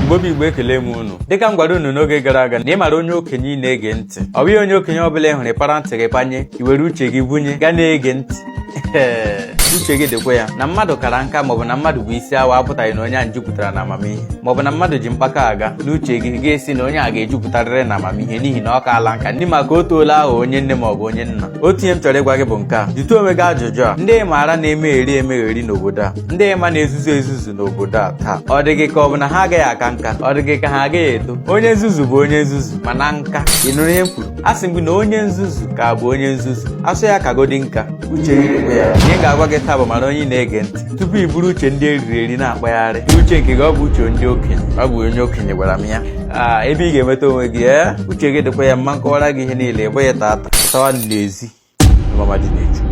Igbo Igbo ekele m unu dịka m gwara unu n'oge gara aga na ị mara onye okenye ị na-ege ntị ọ bụghị onye okenye ọbụla ị hụrụ ịpara ntị gị panye i were uche gị bunye gaa na-ege ntị uche gị dịkwa ya na mmadụ kara nka maọbụ na mmadụ bụ isi awa apụtaghị na onye a jupụtara na amamihe maọbụ na mmadụ ji mkpaka aga n'uche gị ga-esi na onye a ga-ejupụtarịrị na amamihe n'ihi na ọ kaala nka ndị maka o toola ahụ onye nne maọbụ onye nna otu ihe m chọrọ ịgwa gị bụ nke a jụtụ onwe gị ajụjụ a ndị maara na-emegheri emegheri n'obodo a ndị ma na-ezuzu ezuzu n'obodo a taa ọ dị gị ka ọ bụ na ha agaghị aka nka ọ dị gị ka ha agaghị eto onye nzuzu bụ onye nzuzu mana nka ị nụrụ ihe m kwuru a sị m gị na onye nzuzu ka bụ onye nzuzu asụ ya kagodi nka uche gị dịkwa ya ihe ga-agwa gị taa bụ mara onye na-ege ntị tupu i buru uche ndị eriri eri na-akpagharị uche nke gị ọ bụ uche ndị okenye ọ bụ onye okenye gwara m ya ebe ị ga-enweta onwe gị uche gị dịkwa ya mma nkọwara gị ihe niile ebe ya tata tawa n'ezi mama dị na-echu